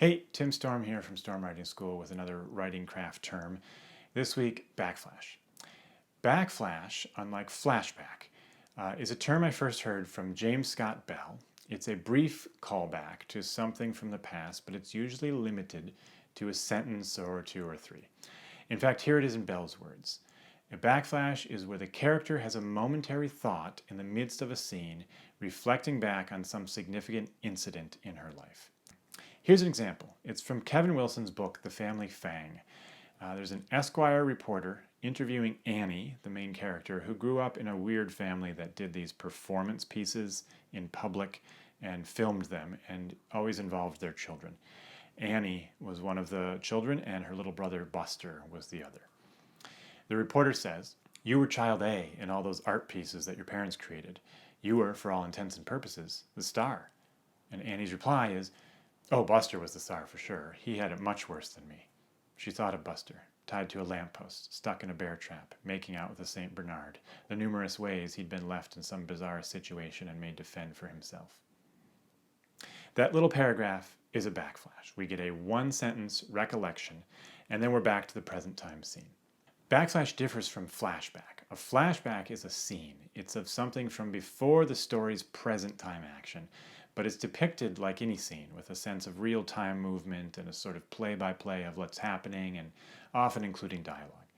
Hey, Tim Storm here from Storm Writing School with another writing craft term. This week, backflash. Backflash, unlike flashback, is a term I first heard from James Scott Bell. It's a brief callback to something from the past, but it's usually limited to a sentence or two or three. In fact, here it is in Bell's words. A backflash is where the character has a momentary thought in the midst of a scene, reflecting back on some significant incident in her life. Here's an example. It's from Kevin Wilson's book, The Family Fang. There's an Esquire reporter interviewing Annie, the main character, who grew up in a weird family that did these performance pieces in public and filmed them and always involved their children. Annie was one of the children and her little brother Buster was the other. The reporter says, "You were child A in all those art pieces that your parents created. You were, for all intents and purposes, the star." And Annie's reply is, "Oh, Buster was the star for sure. He had it much worse than me." She thought of Buster, tied to a lamppost, stuck in a bear trap, making out with a St. Bernard, the numerous ways he'd been left in some bizarre situation and made to fend for himself. That little paragraph is a backflash. We get a one-sentence recollection, and then we're back to the present time scene. Backflash differs from flashback. A flashback is a scene. It's of something from before the story's present time action, but it's depicted like any scene with a sense of real-time movement and a sort of play-by-play of what's happening and often including dialogue.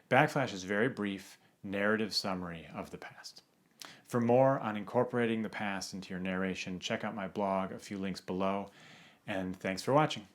Backflash is a very brief narrative summary of the past. For more on incorporating the past into your narration, check out my blog, a few links below, and thanks for watching.